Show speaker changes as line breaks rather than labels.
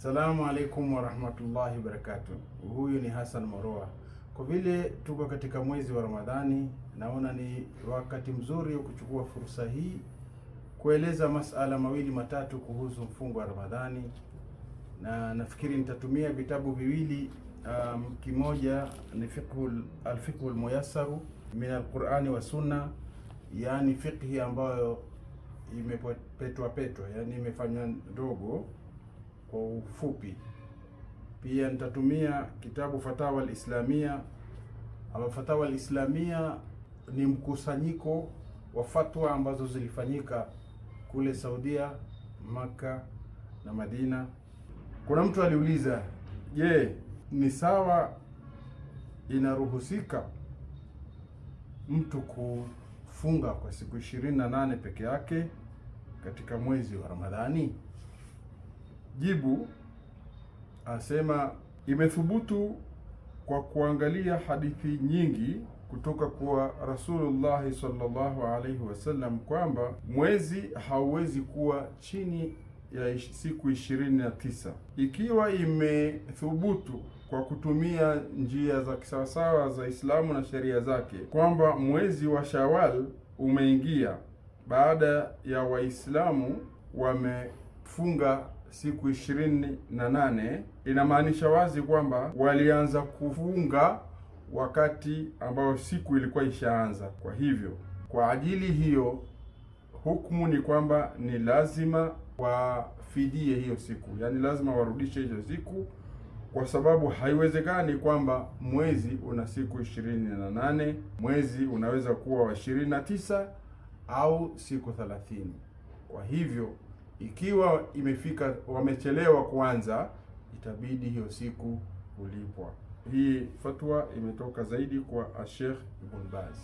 Assalamu alaikum warahmatullahi wabarakatuh. Huyu ni Hassan Moroa. Kwa vile tuko katika mwezi wa Ramadhani, naona ni wakati mzuri wa kuchukua fursa hii kueleza masala mawili matatu kuhusu mfungo wa Ramadhani, na nafikiri nitatumia vitabu viwili. Kimoja ni Fiqhul Muyassaru min al-Qur'ani wa Sunna, yani fiqhi ambayo imepetwa, yani imefanywa ndogo kwa ufupi. Pia nitatumia kitabu Fatawa al-Islamia. Fatawa al-Islamia ni mkusanyiko wa fatwa ambazo zilifanyika kule Saudia, Maka na Madina. Kuna mtu aliuliza, je, ni sawa, inaruhusika mtu kufunga kwa siku 28 peke yake katika mwezi wa Ramadhani? Jibu, asema imethubutu kwa kuangalia hadithi nyingi kutoka kwa Rasulullah sallallahu alaihi wasallam kwamba mwezi hauwezi kuwa chini ya siku 29. Ikiwa imethubutu kwa kutumia njia za kisawasawa za Islamu na sheria zake kwamba mwezi wa Shawwal umeingia baada ya Waislamu wamefunga siku 28, inamaanisha wazi kwamba walianza kufunga wakati ambao siku ilikuwa ishaanza. Kwa hivyo, kwa ajili hiyo, hukumu ni kwamba ni lazima wafidie hiyo siku, yani lazima warudishe hizo siku, kwa sababu haiwezekani kwamba mwezi una siku 28. Mwezi unaweza kuwa wa 29 au siku 30. Kwa hivyo, ikiwa imefika wamechelewa kuanza, itabidi hiyo siku kulipwa. Hii fatwa imetoka zaidi kwa Sheikh Ibn Baz.